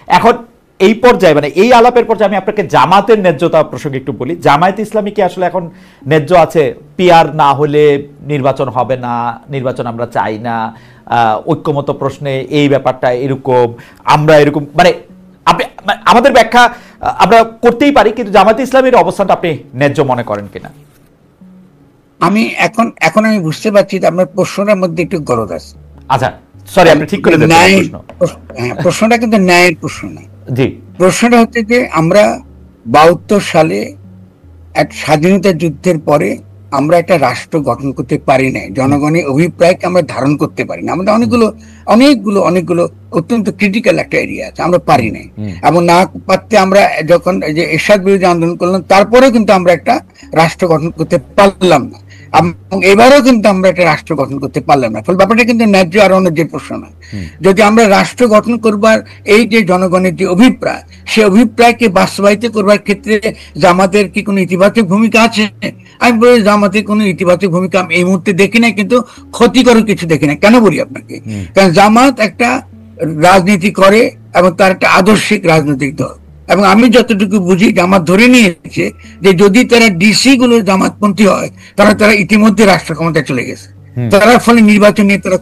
এখন এই পর্যায়ে মানে এই আলাপের পর্যায়ে আমি আপনাকে জামাতের ন্যায্যতা প্রসঙ্গে একটু বলি। জামায়াতে ইসলামী কি আসলে এখন ন্যায্য আছে? পিআর না হলে নির্বাচন হবে না, নির্বাচন আমরা চাই না, ঐক্যমত প্রশ্নে এই ব্যাপারটা এরকম, আমরা এরকম, মানে আপনি আমাদের ব্যাখ্যা আমরা করতেই পারি, কিন্তু জামায়াতে ইসলামীর অবস্থানটা আপনি ন্যায্য মনে করেন কিনা? আমি এখন আমি বুঝতে পারছি যে আপনার প্রশ্নের মধ্যে একটু গলদ আছে। আচ্ছা সরি, আপনি ঠিক করে দিয়েছেন প্রশ্নটা কিন্তু ন্যায়ের প্রশ্ন না। জি, প্রশ্নটা হচ্ছে যে আমরা 72 সালে এক স্বাধীনতা যুদ্ধের পরে আমরা একটা রাষ্ট্র গঠন করতে পারি না, জনগণের অভিপ্রায়কে আমরা ধারণ করতে পারি না। আমাদের অনেকগুলো অত্যন্ত ক্রিটিক্যাল একটা এরিয়া আছে, আমরা পারি নাই। এবং না পারতে আমরা যখন যে এরশাদ বিরোধী আন্দোলন করলাম, তারপরেও কিন্তু আমরা একটা রাষ্ট্র গঠন করতে পারলাম না, এবং এবারও কিন্তু আমরা একটা রাষ্ট্র গঠন করতে পারলাম না। ফলে ব্যাপারটা কিন্তু ন্যায্য আর অন্যায্যের প্রশ্ন নয়। যদি আমরা রাষ্ট্র গঠন করবার এই যে জনগণের যে অভিপ্রায়, সে অভিপ্রায়কে বাস্তবায়িত করবার ক্ষেত্রে জামাতের কি কোনো ইতিবাচক ভূমিকা আছে? আমি বলি জামাতের কোনো ইতিবাচক ভূমিকা আমি এই মুহূর্তে দেখি না, কিন্তু ক্ষতিকর কিছু দেখি না। কেন বলি আপনাকে? কারণ জামাত একটা রাজনীতি করে এবং তার একটা আদর্শিক রাজনৈতিক দল, এবং আমি যতটুকু বুঝি জামাত ধরে নিয়েছে যে যদি তারা ডিসি গুলো জামাতপন্থী হয়, তারা ইতিমধ্যে রাষ্ট্র ক্ষমতায় চলে গেছে। তারা ফলে নির্বাচন নিয়ে তারা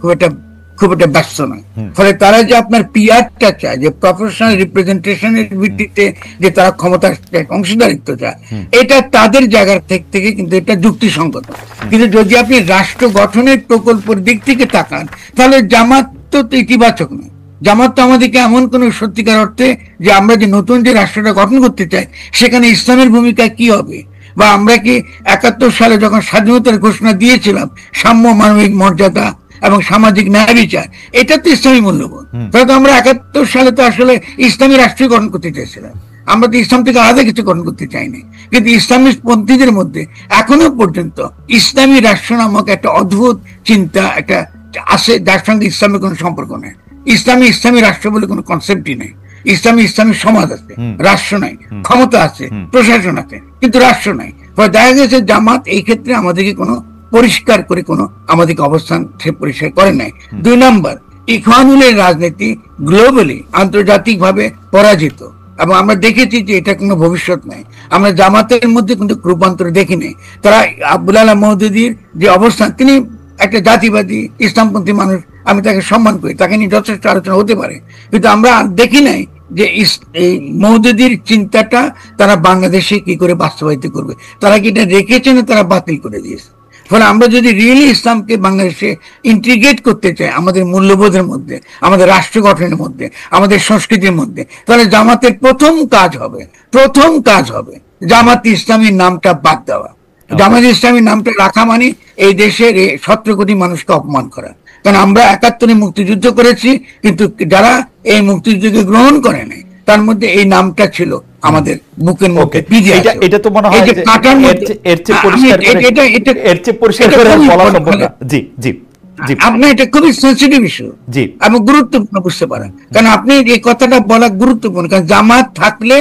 খুব একটা ব্যস্ত নয়। ফলে তারা যে আপনার পিআরটা চায়, যে প্রফেশনাল রিপ্রেজেন্টেশনের ভিত্তিতে যে তারা ক্ষমতার অংশীদারিত্ব চায়, এটা তাদের জায়গা থেকে কিন্তু এটা যুক্তিসঙ্গত। কিন্তু যদি আপনি রাষ্ট্র গঠনের প্রকল্পের দিক থেকে তাকান, তাহলে জামাত তো ইতিবাচক নয়। জামাত তো আমাদেরকে এমন কোন সত্যিকার অর্থে যে আমরা যে নতুন যে রাষ্ট্রটা গঠন করতে চাই, সেখানে ইসলামের ভূমিকা কি হবে, বা আমরা কি 71 সালে যখন স্বাধীনতার ঘোষণা দিয়েছিলাম সাম্য, মানবিক মর্যাদা এবং সামাজিক ন্যায় বিচার, এটা তো ইসলামী মূল্যবোধ। তাহলে তো আমরা 71 সালে তো আসলে ইসলামী রাষ্ট্র গঠন করতে চেয়েছিলাম, আমরা তো ইসলাম থেকে আলাদা কিছু গঠন করতে চাইনি। কিন্তু ইসলামী পন্থীদের মধ্যে এখনো পর্যন্ত ইসলামী রাষ্ট্র নামক একটা অদ্ভুত চিন্তা একটা আছে, যার সঙ্গে ইসলামের কোনো সম্পর্ক নেই। ইসলামী রাষ্ট্র বলে কোনো কনসেপ্টই নেই। ইসলামী সমাজ আছে, রাষ্ট্র নাই। ক্ষমতা আছে, প্রশাসন আছে, কিন্তু রাষ্ট্র নাই। দেখা গেছে জামাত এই ক্ষেত্রে আমাদেরকে কোনো পরিষ্কার করে কোনো আমাদেরকে অবস্থান সে পরিষ্কার করে নাই। 2 নম্বর, ইখওয়ানুলের রাজনীতি গ্লোবালি আন্তর্জাতিক ভাবে পরাজিত, এবং আমরা দেখেছি যে এটা কোনো ভবিষ্যৎ নাই। আমরা জামাতের মধ্যে কিন্তু রূপান্তর দেখি নাই। তারা আব্দুল আলাহ মওদুদীর যে অবস্থান, তিনি একটা জাতিবাদী ইসলামপন্থী মানুষ, আমি তাকে সম্মান করি, তাকে নিয়ে যথেষ্ট আলোচনা হতে পারে, কিন্তু আমরা দেখি নাই যে এই মওদুদীর চিন্তাটা তারা বাংলাদেশে কি করে বাস্তবায়িত করবে। তারা কি এটা রেখেছে না তারা বাতিল করে দিয়েছে? ফলে আমরা যদি রিয়েলি ইসলামকে বাংলাদেশে ইন্টিগ্রেট করতে চাই আমাদের মূল্যবোধের মধ্যে, আমাদের রাষ্ট্র গঠনের মধ্যে, আমাদের সংস্কৃতির মধ্যে, তাহলে জামাতের প্রথম কাজ হবে জামাত ইসলামীর নামটা বাদ দেওয়া। জামাত ইসলামীর নামটা রাখা মানে এই দেশের 17 কোটি মানুষকে অপমান করা। কারণ আমরা 71 মুক্তিযুদ্ধ করেছি, কিন্তু যারা এই মুক্তিযুদ্ধকে গ্রহণ করে নাই, তার মধ্যে এই নামটা ছিল আমাদের বুকের মধ্যে। এটা তো মনে হয় এর চেয়ে পরিষ্কার করে বলা সম্ভব না। জি জি জি, আপনি এটা খুবই সেন্সিটিভ ইস্যু এবং গুরুত্বপূর্ণ বুঝতে পারেন, কারণ আপনি এই কথাটা বলা গুরুত্বপূর্ণ। কারণ জামাত থাকলে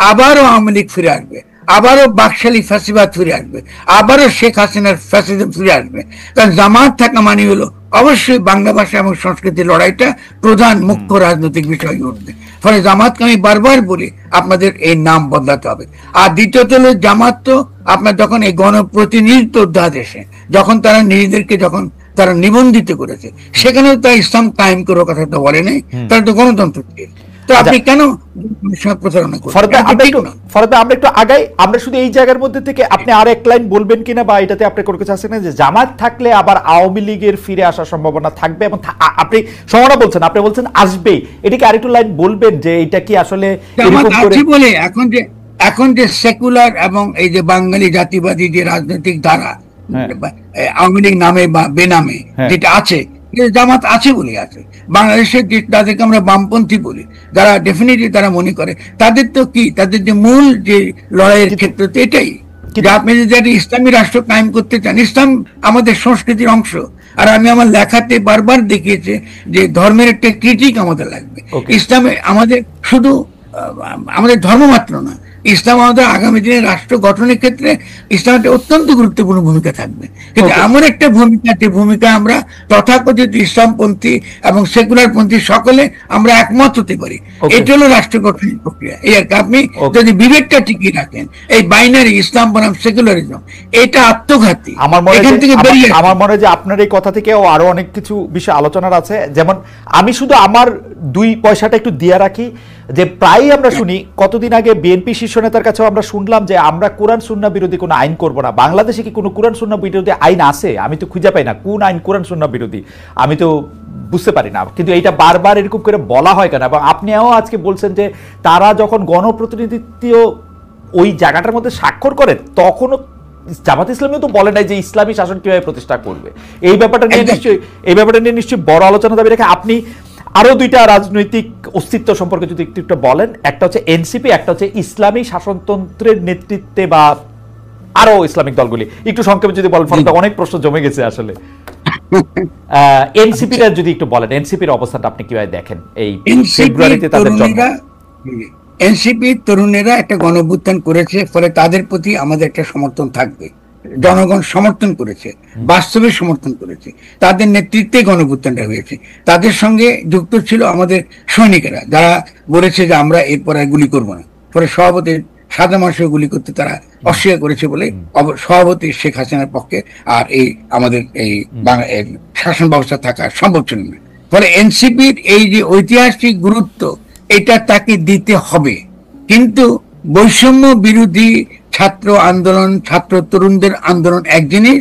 আবারও আওয়ামী লীগ ফিরে আসবে, আবারও বাকশালী ফ্যাসিবাদ ফিরে আসবে, আবারও শেখ হাসিনার ফ্যাসিজম ফিরে আসবে। কারণ জামাত থাকা মানে হলো অবশ্যই বাংলা ভাষা এবং সংস্কৃতির লড়াইটা প্রধান মুখ্য রাজনৈতিক বিষয় উঠবে। ফলে জামাতকে আমি বারবার বলি আপনাদের এই নাম বদলাতে হবে। আর দ্বিতীয়ত হলো জামাত তো আপনার যখন এই গণপ্রতিনিধিত্ব অধ্যাদেশে যখন তারা নিজেদেরকে তারা নিবন্ধিত করেছে, সেখানে তারা ইসলাম কায়েম করার কথা তো বলে নাই, তারা তো গণতন্ত্র চেয়েছে। তো আপনি কেন প্রচারণা করছেন? আমরা একটু আগাই, আমরা শুধু এই জায়গার মধ্যে থেকে আপনি আর এক লাইন বলবেন কিনা, বা এটাতে আপনি কোনো কিছু আছে না যে জামাত থাকলে আবার আওয়ামী লীগের ফিরে আসার সম্ভাবনা থাকবে, এবং আপনি সম্ভাবনা বলছেন, আপনি বলছেন আসবেই, এটাকে আরেকটু লাইন বলবেন যে এটা কি আসলে বলে এখন যে সেকুলার এবং এই যে বাঙালি জাতিবাদী যে রাজনৈতিক ধারা আওয়ামী লীগ নামে বা বেনামে যেটা আছে, জামাত আছে বলে আছে। বাংলাদেশের যে তাদেরকে আমরা বামপন্থী বলি, যারা ডেফিনেটলি তারা মনে করে তাদের তো কি, তাদের যে মূল যে লড়াইয়ের ক্ষেত্র তো এটাই যে আপনি যদি একটা ইসলামী রাষ্ট্র কায়েম করতে চান, ইসলাম আমাদের সংস্কৃতির অংশ। আর আমি আমার লেখাতে বারবার দেখিয়েছি যে ধর্মের একটা ক্রিটিক আমাদের লাগবে। ইসলামে আমাদের শুধু আমাদের ধর্ম মাত্র না, ইসলাম আমাদের আগামী দিনে রাষ্ট্র গঠনের ক্ষেত্রে ইসলামের অত্যন্ত গুরুত্বপূর্ণ ভূমিকা থাকবে, কিন্তু এমন একটা ভূমিকা, যে ভূমিকা আমরা তথাকথিত ইসলামপন্থী এবং সেকুলার পন্থী সকলে আমরা একমত হতে পারি। এটা হলো রাষ্ট্র গঠনের প্রক্রিয়া। এই আর কি, আপনি যদি বিবেকটা টিকিয়ে রাখেন, এই বাইনারি ইসলাম বনাম সেকুলারিজম, এটা আত্মঘাতী। আমার মনে হয় যে আপনার এই কথা থেকেও আরো অনেক কিছু বিষয় আলোচনার আছে। যেমন আমি শুধু আমার 2 পয়সাটা একটু দিয়ে রাখি, যে প্রায়ই আমরা শুনি, কতদিন আগে বিএনপি শীর্ষ নেতার কাছেও আমরা শুনলাম যে আমরা কোরআন সুন্নাহ বিরোধী কোনো আইন করব না। বাংলাদেশে কি কোনো কোরআন সুন্নাহ বিরোধী আইন আছে? আমি তো খুঁজে পাই না কোন আইন কোরআন সুন্নাহ বিরোধী, আমি তো বুঝতে পারি না। কিন্তু এইটা বারবার এরকম করে বলা হয় কেন? এবং আপনিও আজকে বলছেন যে তারা যখন গণপ্রতিনিধিত্ব ওই জায়গাটার মধ্যে স্বাক্ষর করে, তখনও জামাত ইসলামীও তো বলে নাই যে ইসলামী শাসন কিভাবে প্রতিষ্ঠা করবে। এই ব্যাপারটা নিয়ে নিশ্চয়ই বড় আলোচনা দাবি রেখে আপনি আরো 2টা রাজনৈতিক অস্তিত্ব সম্পর্কে যদি একটু বলেন। একটা হচ্ছে এনসিপি, একটা হচ্ছে ইসলামী শাসনতন্ত্রের নেতৃত্বে বা আরো ইসলামিক দলগুলি। একটু সংক্ষেপে যদি বলেন, ফলে অনেক প্রশ্ন জমে গেছে আসলে। এনসিপিটা যদি একটু বলেন, এনসিপির অবস্থানটা আপনি কিভাবে দেখেন? এই ফেব্রুয়ারিতে তাদের জন্ম। এনসিপি তরুণেরা একটা গণঅভ্যুত্থান করেছে, ফলে তাদের প্রতি আমাদের একটা সমর্থন থাকবে। জনগণ সমর্থন করেছে, বাস্তবে সমর্থন করেছে, তাদের নেতৃত্বে গণঅভ্যুত্থানটা হয়েছে। তাদের সঙ্গে যুক্ত ছিল আমাদের সৈনিকেরা, যারা বলেছে যে আমরা এরপর আর গুলি করবো না। ফলে সভাপতি সাদা মানুষের গুলি করতে তারা অস্বীকার করেছে বলে সভাপতি শেখ হাসিনার পক্ষে আর এই আমাদের এই শাসন ব্যবস্থা থাকা সম্ভব ছিল না। ফলে এনসিপির এই যে ঐতিহাসিক গুরুত্ব, এটা তাকে দিতে হবে। কিন্তু বৈষম্য বিরোধী ছাত্র আন্দোলন, ছাত্র তরুণদের আন্দোলন এক জিনিস,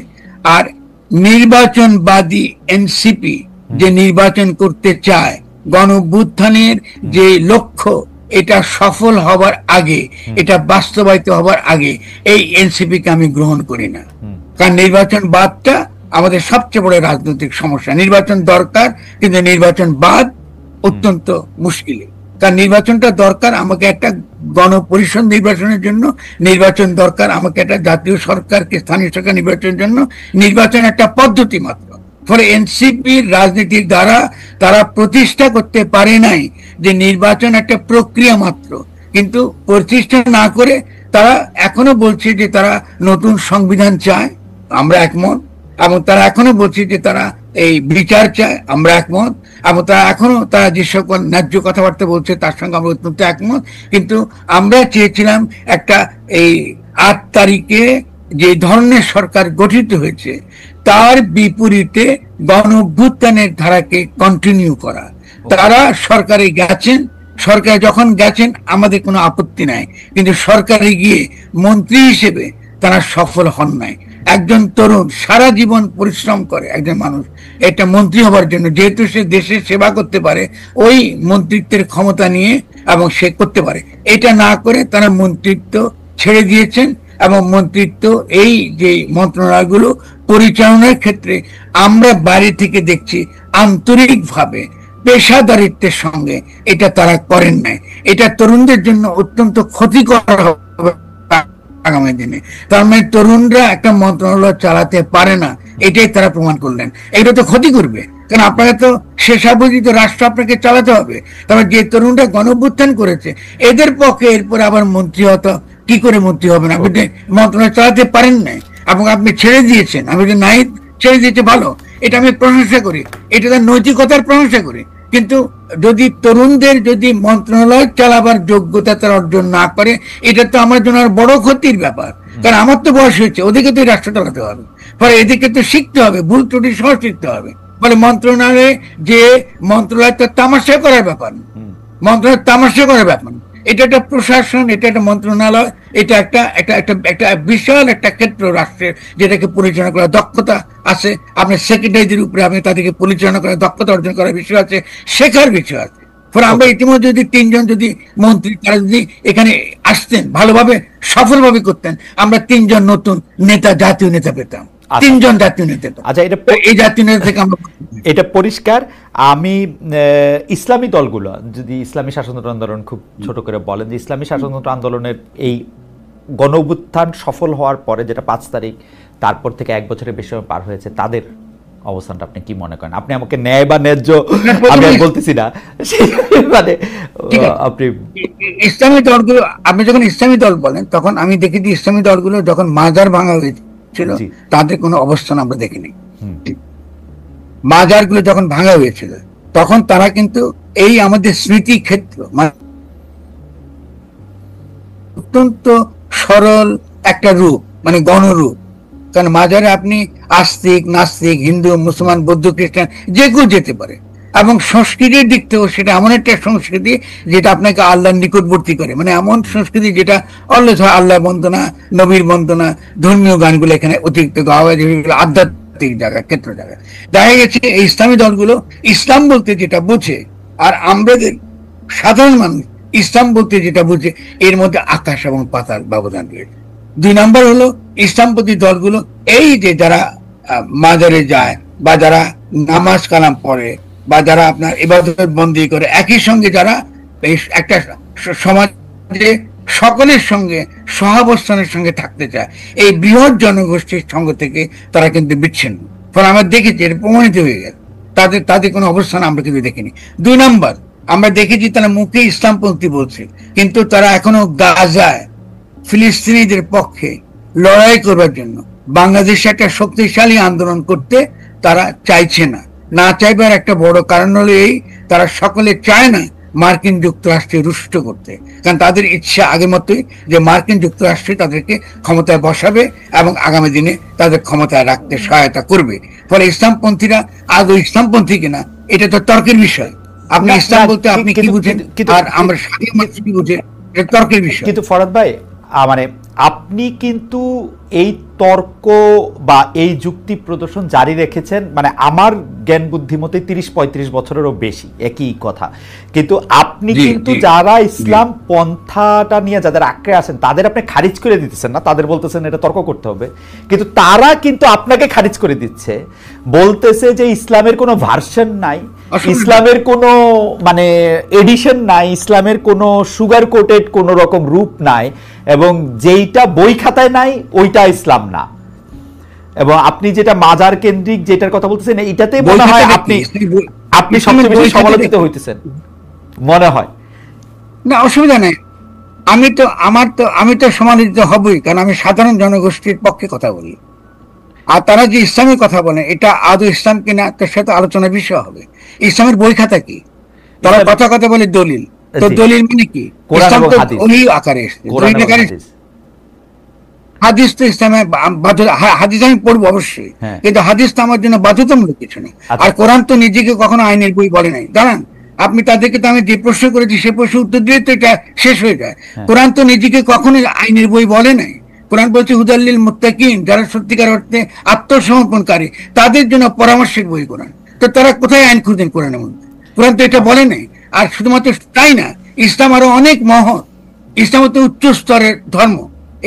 আর নির্বাচনবাদী এনসিপি যে নির্বাচন করতে চায়, গণঅভ্যুত্থানের যে লক্ষ্য, এটা সফল হবার আগে, এটা বাস্তবায়িত হবার আগে এই এনসিপি কে আমি গ্রহণ করি না। কারণ নির্বাচনবাদটা আমাদের সবচেয়ে বড় রাজনৈতিক সমস্যা। নির্বাচন দরকার, কিন্তু নির্বাচনবাদ অত্যন্ত মুশকিল। কারণ নির্বাচনটা দরকার আমাকে একটা গণপরিষদ নির্বাচনের জন্য, নির্বাচন দরকার আমাকে একটা জাতীয় সরকারকে স্থানীয় সরকার নির্বাচনের জন্য। নির্বাচন একটা পদ্ধতি মাত্র। ফলে এনসিপির রাজনীতির দ্বারা তারা প্রতিষ্ঠা করতে পারে নাই যে নির্বাচন একটা প্রক্রিয়া মাত্র। কিন্তু প্রতিষ্ঠা না করে তারা এখনো বলছে যে তারা নতুন সংবিধান চায়, আমরা একমত। এবং তারা এখনো বলছে যে তারা এই বিচার চায়, আমরা একমত। এবং তারা যে সকল ন্যায্য কথাবার্তা বলছে তার সঙ্গে আমরা অত্যন্ত একমত। কিন্তু আমরা চেয়েছিলাম একটা এই 8 তারিখে যে ধরনের সরকার গঠিত হয়েছে তার বিপরীতে গণঅভ্যুত্থানের ধারাকে কন্টিনিউ করা। তারা সরকারে গেছেন, সরকারে যখন গেছেন আমাদের কোনো আপত্তি নাই, কিন্তু সরকারে গিয়ে মন্ত্রী হিসেবে তারা সফল হন নাই। একজন তরুণ সারা জীবন পরিশ্রম করে একজন মানুষ একটা মন্ত্রী হবার জন্য, যেহেতু সে দেশের সেবা করতে পারে ওই মন্ত্রিত্বের ক্ষমতা নিয়ে, এবং সে করতে পারে। এটা না করে তারা মন্ত্রিত্ব ছেড়ে দিয়েছেন, এবং মন্ত্রিত্ব এই যে মন্ত্রণালয়গুলো পরিচালনার ক্ষেত্রে আমরা বাইরে থেকে দেখছি আন্তরিকভাবে পেশাদারিত্বের সঙ্গে এটা তারা করেন নাই। এটা তরুণদের জন্য অত্যন্ত ক্ষতিকর হবে আগামী দিনে। তার মানে তরুণরা একটা মন্ত্রণালয় চালাতে পারে না, এটাই তারা প্রমাণ করলেন। এটা তো ক্ষতি করবে, কারণ আপনাকে তো শেষাবধিত রাষ্ট্র আপনাকে চালাতে হবে। তারপর যে তরুণরা গণঅভ্যুত্থান করেছে এদের পক্ষে এরপর আবার মন্ত্রী হতো, কি করে মন্ত্রী হবেন? আপনি মন্ত্রণালয় চালাতে পারেন নাই এবং আপনি ছেড়ে দিয়েছেন। আমি যে নাই ছেড়ে দিয়েছে ভালো, এটা আমি প্রশংসা করি, এটা তার নৈতিকতার প্রশংসা করি। কিন্তু যদি তরুণদের যদি মন্ত্রণালয় চালাবার যোগ্যতা তারা অর্জন না করে, এটা তো আমার জন্য বড় ক্ষতির ব্যাপার। কারণ আমার তো বয়স হয়েছে, ওদিকে তো রাষ্ট্র চালাতে হবে, ফলে এদিকে তো শিখতে হবে, ভুল ত্রুটি সহ শিখতে হবে। ফলে মন্ত্রণালয়ে যে মন্ত্রণালয় তো তামাশা করার ব্যাপার, মন্ত্রণালয় তামাশা করার ব্যাপার। এটা একটা প্রশাসন, এটা একটা মন্ত্রণালয়, এটা একটা একটা একটা একটা বিশাল একটা ক্ষেত্র রাষ্ট্রের, যেটাকে পরিচালনা করার দক্ষতা আছে। আপনার সেক্রেটারিদের উপরে আপনি তাদেরকে পরিচালনা করার দক্ষতা অর্জন করার বিষয় আছে, শেখার বিষয় আছে। ফলে আমরা ইতিমধ্যে যদি 3 জন যদি মন্ত্রী তারা যদি এখানে আসতেন, ভালোভাবে সফলভাবে করতেন, আমরা 3 জন নতুন নেতা, জাতীয় নেতা পেতাম। 3 জন জাতীয় নেতা। আচ্ছা, এই জাতীয় নেতা থেকে আমরা এটা পরিষ্কার। আমি ইসলামী দলগুলো যদি ইসলামী শাসনতন্ত্র আন্দোলন খুব ছোট করে বলেন, যে ইসলামী শাসনতন্ত্র আন্দোলনের এই গণঅভ্যুত্থান সফল হওয়ার পরে, যেটা 5 তারিখ, তারপর থেকে 1 বছরের বেশি সময় পার হয়েছে, তাদের অবস্থানটা আপনি কি মনে করেন? আপনি আমাকে ন্যায় বা ন্যায্য আমি আর বলতেছি না, মানে আপনি ইসলামী দলগুলো, আপনি যখন ইসলামী দল বলেন তখন আমি দেখেছি ইসলামী দলগুলো যখন মাজার ভাঙা হয়েছিল তাদের কোনো অবস্থান আমরা দেখিনি। মাজারগুলো যখন ভাঙা হয়েছিল তখন তারা কিন্তু এই আমাদের স্মৃতি ক্ষেত্র অত্যন্ত সরল একটা রূপ, মানে গণরূপ। কারণ মাজারে আপনি আস্তিক, নাস্তিক, হিন্দু, মুসলমান, বৌদ্ধ, খ্রিস্টান যে কেউ যেতে পারে, এবং সংস্কৃতির দিক থেকেও সেটা এমন একটা সংস্কৃতি যেটা আপনাকে আল্লাহর নিকটবর্তী করে, মানে এমন সংস্কৃতি যেটা অলওয়েজ হয় আল্লাহ বন্দনা, নবীর বন্দনা, ধর্মীয় গানগুলো এখানে অতিরিক্ত গাওয়া হয়, যেগুলো আধ্যাত্মিক জায়গা, ক্ষেত্র জায়গা। দেখা গেছে এই ইসলামী দলগুলো ইসলাম বলতে যেটা বোঝে আর আমাদের সাধারণ মানুষ ইসলাম বলতে যেটা বুঝে এর মধ্যে আকাশ এবং পাতাল ব্যবধান রয়েছে। 2 নম্বর হলো ইসলামপন্থী দলগুলো এই যে যারা মাজারে যায় বা যারা নামাজ কালাম পড়ে বা যারা আপনার ইবাদত বন্দী করে, একই সঙ্গে যারা একটা সমাজে সকলের সঙ্গে সহাবস্থানের সঙ্গে থাকতে চায়, এই বৃহৎ জনগোষ্ঠীর সঙ্গ থেকে তারা কিন্তু বিচ্ছিন্ন। ফলে আমরা দেখেছি এটা প্রমাণিত হয়ে গেছে, তাদের কোনো অবস্থান আমরা কিন্তু দেখিনি। 2 নম্বর, আমরা দেখেছি তারা মুখে ইসলামপন্থী বলছে, কিন্তু তারা এখনো গাজায় ফিলিস্তিনিদের পক্ষে লড়াই করবার জন্য বাংলাদেশে একটা শক্তিশালী আন্দোলন করতে তারা চাইছে না। না চাইবার একটা বড় কারণ হলো এই, তারা সকলে চায় না মার্কিন যুক্তরাষ্ট্রে রুষ্ট করতে, কারণ তাদের ইচ্ছা আগের মতোই যে মার্কিন যুক্তরাষ্ট্রে তাদেরকে ক্ষমতায় বসাবে এবং আগামী দিনে তাদের ক্ষমতায় রাখতে সহায়তা করবে। ফলে ইসলামপন্থীরা আদৌ ইসলামপন্থী কিনা এটা তো তর্কের বিষয়। আপনি ইসলাম বলতে আপনি কি বুঝেন আর আমরা কি বুঝে, এটা তর্কের বিষয়। কিন্তু ফরহাদ ভাই, মানে আপনি কিন্তু এই তর্ক বা এই যুক্তি প্রদর্শন জারি রেখেছেন, মানে আমার জ্ঞান বুদ্ধি মতে 30-35 বছরেরও বেশি একই কথা। কিন্তু আপনি কিন্তু যারা ইসলাম পন্থাটা নিয়ে যাদের আঁকড়ে আছেন তাদের আপনি খারিজ করে দিতেছেন না, তাদের বলতেছেন এটা তর্ক করতে হবে, কিন্তু তারা কিন্তু আপনাকে খারিজ করে দিচ্ছে, বলতেছে যে ইসলামের কোনো ভার্সন নাই, ইসলামের কোনো মানে এডিশন নাই, ইসলামের কোনো সুগার কোটেড কোনো রকম রূপ নাই, এবং যেইটা বই খাতায় নাই ওইটা ইসলাম না। এবং আপনি যেটা মাজার কেন্দ্রিক যেটার কথা বলতেছেন, এটাতে মনে হয় আপনি সবচেয়ে বেশি সমালোচিত হইতেছেন মনে হয়। না, অসুবিধা নেই, আমি তো সমালোচিত হবই, কারণ আমি সাধারণ জনগোষ্ঠীর পক্ষে কথা বলি। আর তারা যে ইসলামের কথা বলে এটা আদৌ ইসলাম কিনা তার সাথে আলোচনার বিষয় হবে। ইসলামের বই খাতা কি? তারা কথা বলে দলিল, তো দলিল মানে কি? ইসলাম তো ওই আকারে এসেছে, হাদিস তো ইসলামে হাদিস আমি পড়বো অবশ্যই, কিন্তু হাদিস তো আমার জন্য বাধ্যতামূলক কিছু নেই। আর কোরআন তো নিজেকে কখনো আইনের বই বলে নাই। দাঁড়ান, আপনি তাদেরকে তো আমি যে প্রশ্ন করেছি সে প্রশ্ন উত্তর দিয়ে তো এটা শেষ হয়ে যায়। কোরআন তো নিজেকে কখনো আইনের বই বলে নাই। কোরআন বলছে হুদাল্লিল মুত্তাকিন, যারা সত্যিকার অর্থে আত্মসমর্পণকারী তাদের জন্য পরামর্শের বই কোরআন। তো তারা কোথায় আইন খুঁজেন কোরআনের মধ্যে? কোরআন তো এটা বলে নাই। আর শুধুমাত্র তাই না, ইসলাম আরো অনেক মহৎ। ইসলাম হচ্ছে উচ্চ স্তরের ধর্ম।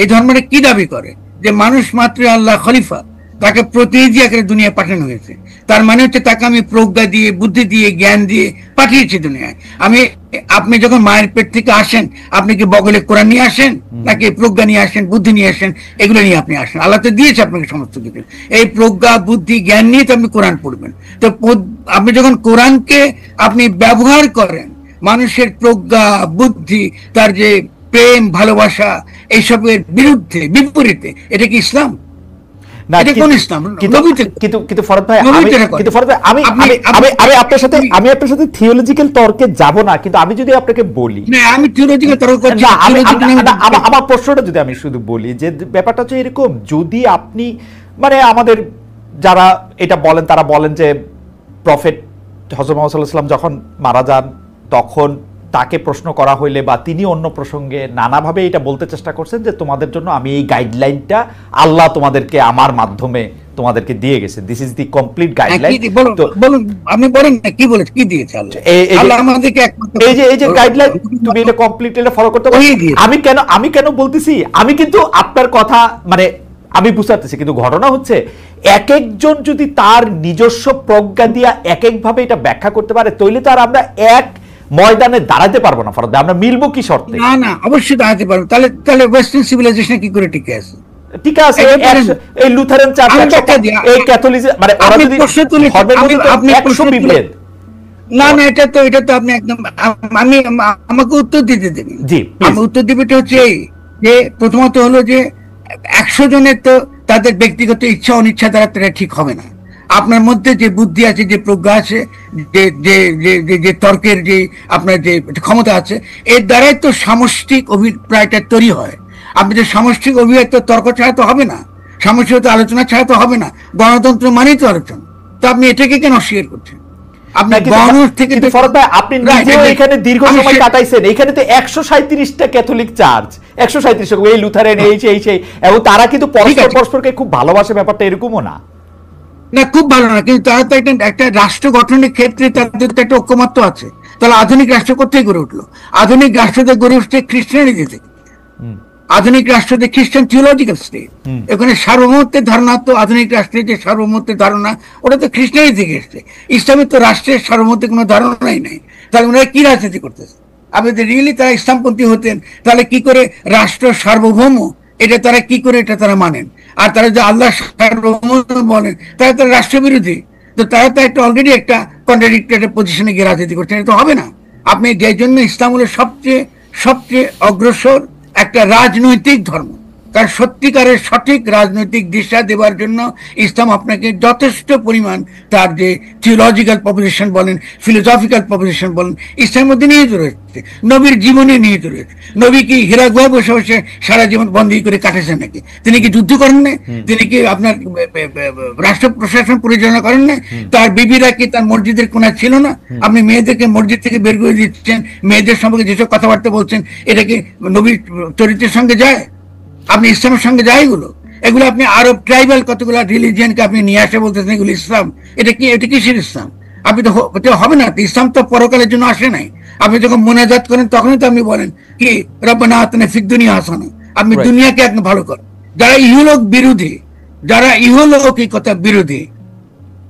এই ধর্মটা কি দাবি করে? যে মানুষ মাত্র আল্লাহ খলিফা, তাকে প্রতিনিধি আকারে দুনিয়া পাঠানো হয়েছে। তার মানে হচ্ছে তাকে আমি প্রজ্ঞা দিয়ে, বুদ্ধি দিয়ে, জ্ঞান দিয়ে পাঠিয়েছি দুনিয়ায়। আপনি যখন মায়ের পেট থেকে আসেন, আপনি কি বগলে কোরআন নিয়ে আসেন, নাকি প্রজ্ঞা নিয়ে আসেন, বুদ্ধি নিয়ে আসেন? এগুলো নিয়ে আপনি আসেন। আল্লাহ তো দিয়েছে আপনাকে সমস্ত কিছু। এই প্রজ্ঞা, বুদ্ধি, জ্ঞান নিয়ে তো আপনি কোরআন পড়বেন। তো আপনি যখন কোরআনকে আপনি ব্যবহার করেন মানুষের প্রজ্ঞা, বুদ্ধি, তার যে প্রেম, ভালোবাসা, এইসবের বিরুদ্ধে, বিপরীতে, এটা কি ইসলাম? আমি আপনার সাথে থিওলজিক্যাল তর্কে যাব না, কিন্তু আমি যদি আপনাকে বলি, আমি থিওলজিক্যাল তর্ক করছি না, আমার প্রশ্নটা যদি আমি শুধু বলি যে ব্যাপারটা হচ্ছে এরকম, যদি আপনি মানে আমাদের যারা এটা বলেন তারা বলেন যে প্রফেট হযরত মুহাম্মদ সাল্লাল্লাহু আলাইহি ওয়াসাল্লাম যখন মারা যান তখন তাকে প্রশ্ন করা হইলে বা তিনি অন্য প্রসঙ্গে নানাভাবে এটা বলতে চেষ্টা করছেন যে তোমাদের জন্য আমি এই গাইডলাইনটা আল্লাহ তোমাদেরকে আমার মাধ্যমে তোমাদেরকে দিয়ে গেছে, this is the complete guideline. তো বলুন, আপনি বলেন না কি বলেছে, কি দিয়েছে আল্লাহ আমাদেরকে? এই যে গাইডলাইন তুমি এটা কমপ্লিট এটা ফলো করতে পারো। আমি কেন বলতেছি, আমি কিন্তু আপনার কথা মানে আমি বুঝতে পারতেছি, কিন্তু ঘটনা হচ্ছে এক একজন যদি তার নিজস্ব প্রজ্ঞা দিয়া এক একভাবে এটা ব্যাখ্যা করতে পারে, তাহলে তো আর আমরা এক ময়দানে দাঁড়াতে পারবো না। ফরদ আমরা মিলবো কি শর্তে? না, অবশ্যই দাঁড়াতে পারবো। তাহলে ওয়েস্টার্ন সিভিলাইজেশন কি করে টিকে আছে? ঠিক আছে, এটা এই লুথারেন চার্চ, আমি ব্যাখ্যা দিই। এই ক্যাথলিক, মানে ওরা আপনি যদি প্রশ্ন তুলেছেন, ধর্মের মধ্যে তো আপনি 100 প্রশ্ন তুলে- বিভেদ। না না, এটা তো আপনি একদম আমি আমাকে উত্তর দিতে দেবেন। জি, please। আমি উত্তর দিবেটা হচ্ছে এই যে প্রথমত হলো যে 100 জনের তো তাদের ব্যক্তিগত ইচ্ছা অনিচ্ছা দ্বারা তারা ঠিক হবে না। আপনার মধ্যে যে বুদ্ধি আছে, যে প্রজ্ঞা আছে, যে যে যে যে- যে তর্কের যে আপনার যে ক্ষমতা আছে, এর দ্বারাই তো সামষ্টিক অভিপ্রায়টা তৈরি হয়। আপনি যে সামষ্টিক অভিপ্রায় তো তর্ক ছাড়া তো হবে না, সামষ্টিক আলোচনা ছাড়া তো হবে না। গণতন্ত্র মানেই তো আলোচনা। তো আপনি এটাকে কেন অস্বীকার করছেন? আপনি না, কিন্তু- গণতন্ত্র থেকে কিন্তু ফরহাদ ভাই, আপনি নিজেও এখানে দীর্ঘ আমি সময় সে- কাটাইছেন, এখানে তো 137টা ক্যাথলিক চার্চ, 137, এই লুথারেন, এই সেই, এবং তারা কিন্তু পরস্পর আছে। পরস্পরকে খুব ভালোবাসে, ব্যাপারটা এরকমও না। না, খুব ভালো না, কিন্তু তারা তো একটা রাষ্ট্র গঠনের ক্ষেত্রে তাদের তো একটা ঐক্যমত্য আছে। তাহলে আধুনিক রাষ্ট্র কোথায় গড়ে উঠলো? আধুনিক রাষ্ট্রদের গড়ে উঠছে খ্রিস্টানিটি থেকে। আধুনিক রাষ্ট্রদের খ্রিস্টান থিওলজিক্যাল স্টেট, এখানে সার্বভৌমত্বের ধারণা, তো আধুনিক রাষ্ট্রের যে সার্বভৌমত্বের ধারণা, ওটা তো খ্রিস্টানি থেকে এসছে। ইসলামের তো রাষ্ট্রের সার্বভৌমত্বের কোনো ধারণাই নাই। তাহলে ওনারা কি রাজনীতি করতেছে? আপনি যদি রিয়েলি তারা ইসলামপন্থী হতেন, তাহলে কি করে রাষ্ট্র সার্বভৌম এটা তারা কি করে এটা তারা মানেন? আর তারা যে আল্লাহ সার্বভৌম বলেন, তারা তো রাষ্ট্রবিরোধী। তো তারা তো একটা অলরেডি একটা কন্ট্রাডিক্টরি পজিশনে গিয়ে রাজনীতি করছেন, এটা তো হবে না। আপনি যে জন্য ইসলাম হলো সবচেয়ে সবচেয়ে অগ্রসর একটা রাজনৈতিক ধর্ম, কারণ সত্যিকারের সঠিক রাজনৈতিক দিশা দেওয়ার জন্য ইসলাম আপনাকে যথেষ্ট পরিমাণ তার যে থিওলজিক্যাল প্রপোজিশন বলেন, ফিলোসফিক্যাল প্রপোজিশন বলেন, ইসলামের মধ্যে নিহিত রয়েছে, নবীর জীবনে নিহিত রয়েছে। নবী কি হীরা গুহায় বসে বসে সারা জীবন বন্দী করে কাটেছেন নাকি? তিনি কি যুদ্ধ করেন না? তিনি কি আপনার রাষ্ট্র প্রশাসন পরিচালনা করেন না? তার বিবিরা কি তার মসজিদের কোনা ছিল না? আপনি মেয়েদেরকে মসজিদ থেকে বের করে দিচ্ছেন, মেয়েদের সম্পর্কে যেসব কথাবার্তা বলছেন, এটা কি নবীর চরিত্রের সঙ্গে যায়? আপনি ইসলামের সঙ্গে যায় এগুলো? এগুলো আপনি আরব ট্রাইবাল কতগুলো রিলিজিয়নকে আপনি নিয়ে আসে বলতেছেন এগুলো ইসলাম। এটা কি, এটা কিসের ইসলাম? আপনি তো এটা হবে না। ইসলাম তো পরকালের জন্য আসে নাই। আপনি যখন মোনাজাত করেন তখনই তো আপনি বলেন কি রব্বানা আতিনা ফিদ দুনিয়া হাসানা, আপনি Right. দুনিয়াকে একদম ভালো করেন। যারা ইহলোক বিরোধী, যারা ইহলৌকিকতা বিরোধী,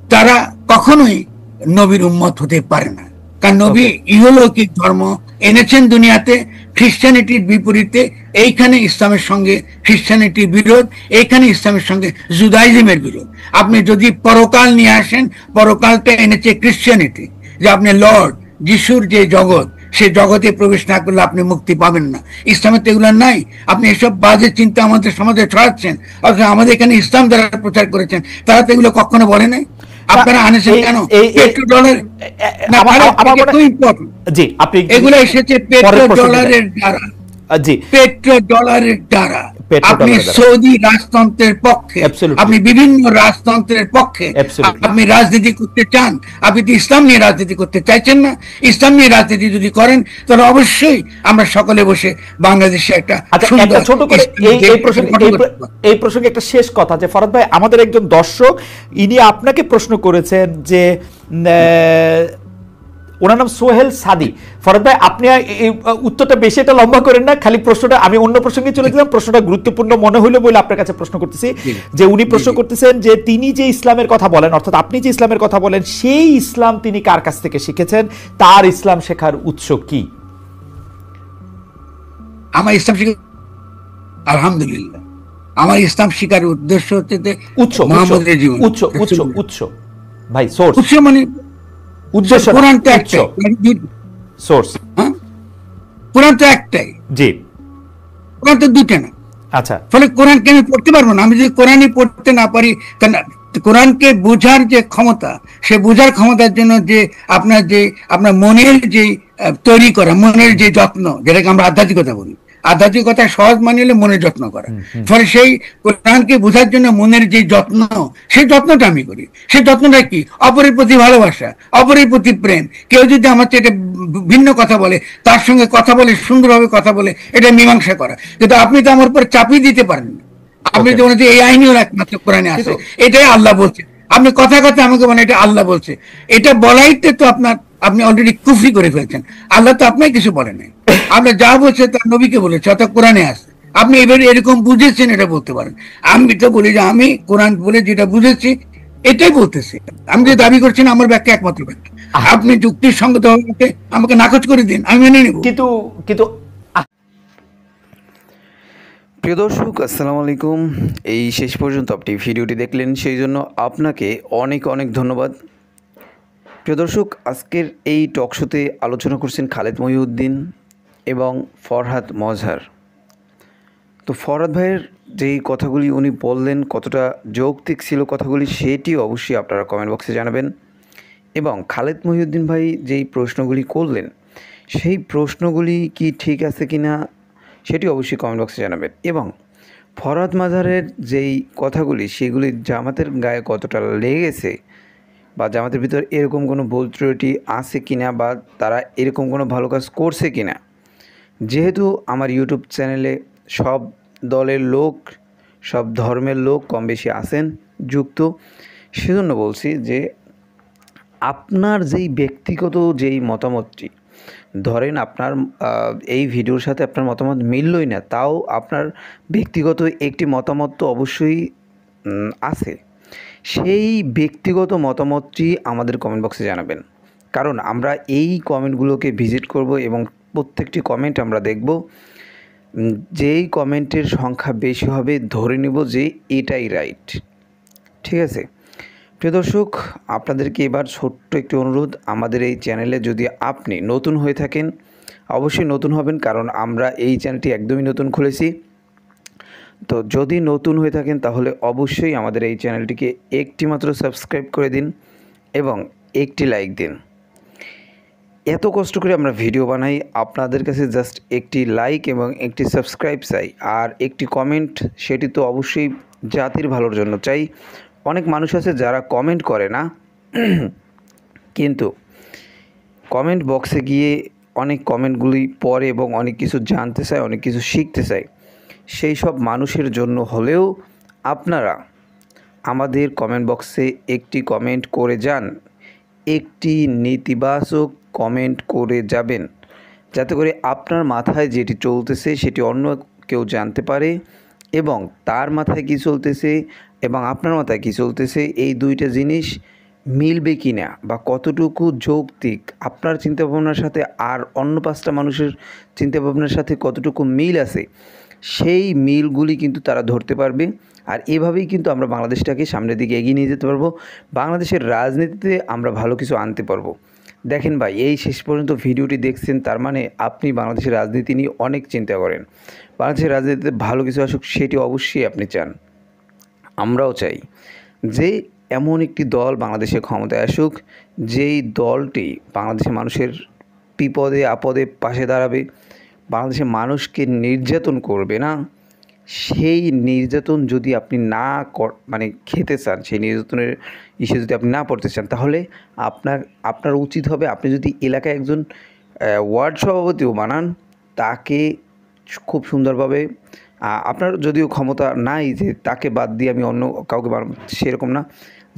তারা কখনোই নবীর উম্মত হতে পারে না। কারণ নবী ইহলৌকিক ধর্ম এনেছেন দুনিয়াতে খ্রিস্টানিটির বিপরীতে। এইখানে ইসলামের সঙ্গে খ্রিস্টানিটির বিরোধ, এইখানে ইসলামের সঙ্গে জুদাইজমের বিরোধ। আপনি যদি পরকাল নিয়ে আসেন, পরকালটা এনেছে খ্রিস্টানিটি, যে আপনি লর্ড যিশুর যে জগৎ, সে জগতে প্রবেশ না করলে আপনি মুক্তি পাবেন না। ইসলামের তো এগুলো নাই। আপনি এসব বাজে চিন্তা আমাদের সমাজে ছড়াচ্ছেন, অথচ আমাদের এখানে ইসলাম যারা প্রচার করেছেন তারা তো এগুলো কখনো বলে নাই। আপনারা আনেছেন কেন? পেট্রো ডলার না, খুব ইম্পর্টেন্ট। জি, আপনি এগুলো এসেছে পেট্রো ডলারের দ্বারা, জি, পেট্রো ডলারের দ্বারা। পেট্রো আপনি ডলারের দ্বারা। সৌদি রাজতন্ত্রের পক্ষে, Absolutely. আপনি বিভিন্ন রাজতন্ত্রের পক্ষে Absolutely. আপনি রাজনীতি করতে চান। আপনি তো ইসলাম নিয়ে রাজনীতি করতে চাইছেন না। ইসলাম নিয়ে রাজনীতি যদি করেন তাহলে অবশ্যই আমরা সকলে বসে বাংলাদেশে একটা আচ্ছা, সুন্দর একটা ছোট করে এই প্রসঙ্গে গঠন করতে পারবো। এই প্রসঙ্গে একটা শেষ কথা, যে ফরহাদ ভাই আমাদের একজন দর্শক, ইনি আপনাকে প্রশ্ন করেছেন যে ওনার নাম সোহেল সাদি। ফরহাদ ভাই, আপনি এই উত্তরটা বেশি এটা লম্বা করেন না, খালি প্রশ্নটা আমি অন্য প্রসঙ্গে চলে গেলাম, প্রশ্নটা গুরুত্বপূর্ণ মনে হলো বলে আপনার কাছে প্রশ্ন করতেছি। যে উনি প্রশ্ন করতেছেন যে তিনি যে ইসলামের কথা বলেন, অর্থাৎ আপনি যে ইসলামের কথা বলেন, সেই ইসলাম তিনি কার কাছ থেকে শিখেছেন? তার ইসলাম শেখার উৎস কি? আমার ইসলাম শিক্ষা, আলহামদুলিল্লাহ, আমার ইসলাম শিকার উদ্দেশ্য হচ্ছে যে উৎস মুহাম্মদের জীবন। উৎস উৎস উৎস ভাই, সোর্স, উৎস মানে উদ্দেশ্য, কোরআন তো উৎস, একটাই, সোর্স। হ্যাঁ? কোরআন তো একটাই, জি, কোরআন তো দুটো না। আচ্ছা, ফলে কোরআনকে আমি পড়তে পারবো না। আমি যদি কোরআনই পড়তে না পারি, কারণ কোরআনকে বোঝার যে ক্ষমতা, সে বোঝার ক্ষমতার জন্য যে আপনার মনের যে তৈরি করা, মনের যে যত্ন, যেটাকে আমরা আধ্যাত্মিকতা বলি, আধ্যাত্মিকতা সহজ মানে হলে মনের যত্ন করা। ফলে সেই কোরআনকে বোঝার জন্য মনের যে যত্ন, সেই যত্নটা আমি করি। সেই যত্নটা কি? অপরের প্রতি ভালোবাসা, অপরের প্রতি প্রেম। কেউ যদি আমার চেয়ে ভিন্ন কথা বলে, তার সঙ্গে কথা বলে, সুন্দরভাবে কথা বলে, এটা মীমাংসা করা। কিন্তু আপনি তো আমার উপর চাপিয়ে দিতে পারেন না। আপনি তো বলেন যে এই আইনিও একমাত্র কোরআনে আছে, এটাই আল্লাহ বলছে। আপনি কথা কথা আমাকে বলেন এটা আল্লাহ বলছে। এটা বলাইতে তো আপনি অলরেডি কুফরি করে ফেলছেন। আল্লাহ তো আপনাকে কিছু বলে নাই। আপনি যা বলছে তার নবীকে বলেছে, অর্থাৎ কোরআনে আছে। আপনি এবারে এরকম বুঝেছেন এটা বলতে পারেন। আমি তো বলি যে আমি কোরআন বলে যেটা বুঝেছি এটাই বলতেছি। আমি যে দাবি করছি না আমার ব্যাখ্যা একমাত্র ব্যাখ্যা। আপনি যুক্তির সঙ্গত আমাকে নাকচ করে দিন, আমি মেনে নেব। কিন্তু প্রিয় দর্শক আসসালামু আলাইকুম। এই শেষ পর্যন্ত আপনি ভিডিওটি দেখলেন, সেই জন্য আপনাকে অনেক অনেক ধন্যবাদ। প্রিয় দর্শক, আজকের এই টক শোতে আলোচনা করছেন খালেদ মহিউদ্দিন এবং ফরহাদ মজহার। তো ফরহাদ ভাইয়ের যেই কথাগুলি উনি বললেন কতটা যৌক্তিক ছিল কথাগুলি, সেটি অবশ্যই আপনারা কমেন্ট বক্সে জানাবেন। এবং খালেদ মহিউদ্দিন ভাই যেই প্রশ্নগুলি করলেন, সেই প্রশ্নগুলি কি ঠিক আছে কি না সেটি অবশ্যই কমেন্ট বক্সে জানাবেন। এবং ফরহাদ মাজারের যেই কথাগুলি, সেগুলি জামাতের গায়ে কতটা লেগেছে বা জামাতের ভিতর এরকম কোনো ভুল ত্রুটি আছে কি না, বা তারা এরকম কোনো ভালো কাজ করছে কি না। যেহেতু আমার ইউটিউব চ্যানেলে সব দলের লোক, সব ধর্মের লোক কম বেশি আছেন যুক্ত, সেজন্য বলছি যে আপনার যেই ব্যক্তিগত যেই মতামতটি, ধরেন আপনার এই ভিডিওর সাথে আপনার মতামত মিললই না, তাও আপনার ব্যক্তিগত একটি মতামত তো অবশ্যই আছে। সেই ব্যক্তিগত মতামতটি আমাদের কমেন্ট বক্সে জানাবেন, কারণ আমরা এই কমেন্টগুলোকে ভিজিট করব এবং প্রত্যেকটি কমেন্ট আমরা দেখব। যেই কমেন্টের সংখ্যা বেশি হবে ধরে নেব যে এটাই রাইট। ঠিক আছে প্রিয় দর্শক, আপনাদেরকে এবার ছোট্ট একটি অনুরোধ, আমাদের এই চ্যানেলে যদি আপনি নতুন হয়ে থাকেন, অবশ্যই নতুন হবেন, কারণ আমরা এই চ্যানেলটি একদমই নতুন খুলেছি। তো যদি নতুন হয়ে থাকেন তাহলে অবশ্যই আমাদের এই চ্যানেলটিকে একটি মাত্র সাবস্ক্রাইব করে দিন এবং একটি লাইক দিন। এত কষ্ট করে আমরা ভিডিও বানাই, আপনাদের কাছে জাস্ট একটি লাইক এবং একটি সাবস্ক্রাইব চাই, আর একটি কমেন্ট, সেটি তো অবশ্যই জাতির ভালোর জন্য চাই। অনেক মানুষ আছে যারা কমেন্ট করে না, কিন্তু কমেন্ট বক্সে গিয়ে অনেক কমেন্টগুলি পড়ে এবং অনেক কিছু জানতে চায়, অনেক কিছু শিখতে চায়। সেই সব মানুষের জন্য হলেও আপনারা আমাদের কমেন্ট বক্সে একটি কমেন্ট করে যান, একটি নেতিবাচক কমেন্ট করে যাবেন, যাতে করে আপনার মাথায় যেটি চলতেছে সেটি অন্য কেউ জানতে পারে, এবং তার মাথায় কী চলতেছে এবং আপনার মাথায় কী চলতেছে, এই দুইটা জিনিস মিলবে কি না বা কতটুকু যৌক্তিক আপনার চিন্তাভাবনার সাথে আর অন্য 5টা মানুষের চিন্তাভাবনার সাথে কতটুকু মিল আছে, সেই মিলগুলি কিন্তু তারা ধরতে পারবে। আর এভাবেই কিন্তু আমরা বাংলাদেশটাকে সামনের দিকে এগিয়ে নিয়ে যেতে পারবো, বাংলাদেশের রাজনীতিতে আমরা ভালো কিছু আনতে পারবো। দেখেন ভাই, এই শেষ পর্যন্ত ভিডিওটি দেখছেন, তার মানে আপনি বাংলাদেশের রাজনীতি নিয়ে অনেক চিন্তা করেন, বাংলাদেশের রাজনীতিতে ভালো কিছু আসুক সেটি অবশ্যই আপনি চান। আমরাও চাই যে এমন একটি দল বাংলাদেশে ক্ষমতায় আসুক, যেই দলটি বাংলাদেশের মানুষের বিপদে আপদে পাশে দাঁড়াবে, বাংলাদেশের মানুষকে নির্যাতন করবে না। সেই নির্যাতন যদি আপনি না মানে খেতে চান, সেই নির্যাতনের যদি আপনি না পড়তে চান, তাহলে আপনার উচিত হবে, আপনি যদি এলাকায় একজন ওয়ার্ড সভাপতিও বানান, তাকে খুব সুন্দরভাবে, আপনার যদিও ক্ষমতা নাই যে তাকে বাদ দিয়ে আমি অন্য কাউকে বানাবো, সেরকম না,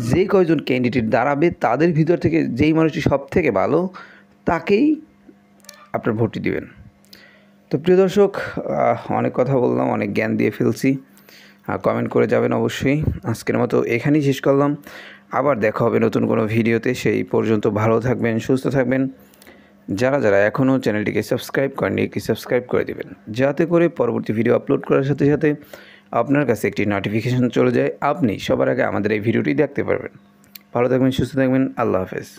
যে কয়জন ক্যান্ডিডেট দাঁড়াবে তাদের ভিতর থেকে যেই মানুষটি সব থেকে ভালো, তাকেই আপনার ভোটটি দিবেন। তো প্রিয় দর্শক, অনেক কথা বললাম, অনেক জ্ঞান দিয়ে ফেলছি, কমেন্ট করে যাবেন অবশ্যই। আজকের মতো এখানেই শেষ করলাম, আবার দেখা হবে নতুন কোনো ভিডিওতে। সেই পর্যন্ত ভালো থাকবেন, সুস্থ থাকবেন। যারা যারা এখনও চ্যানেলটিকে সাবস্ক্রাইব করেননি, একটি সাবস্ক্রাইব করে দেবেন, যাতে করে পরবর্তী ভিডিও আপলোড করার সাথে সাথে আপনার কাছে একটি নোটিফিকেশান চলে যায়, আপনি সবার আগে আমাদের এই ভিডিওটি দেখতে পারবেন। ভালো থাকবেন, সুস্থ থাকবেন, আল্লাহ হাফেজ।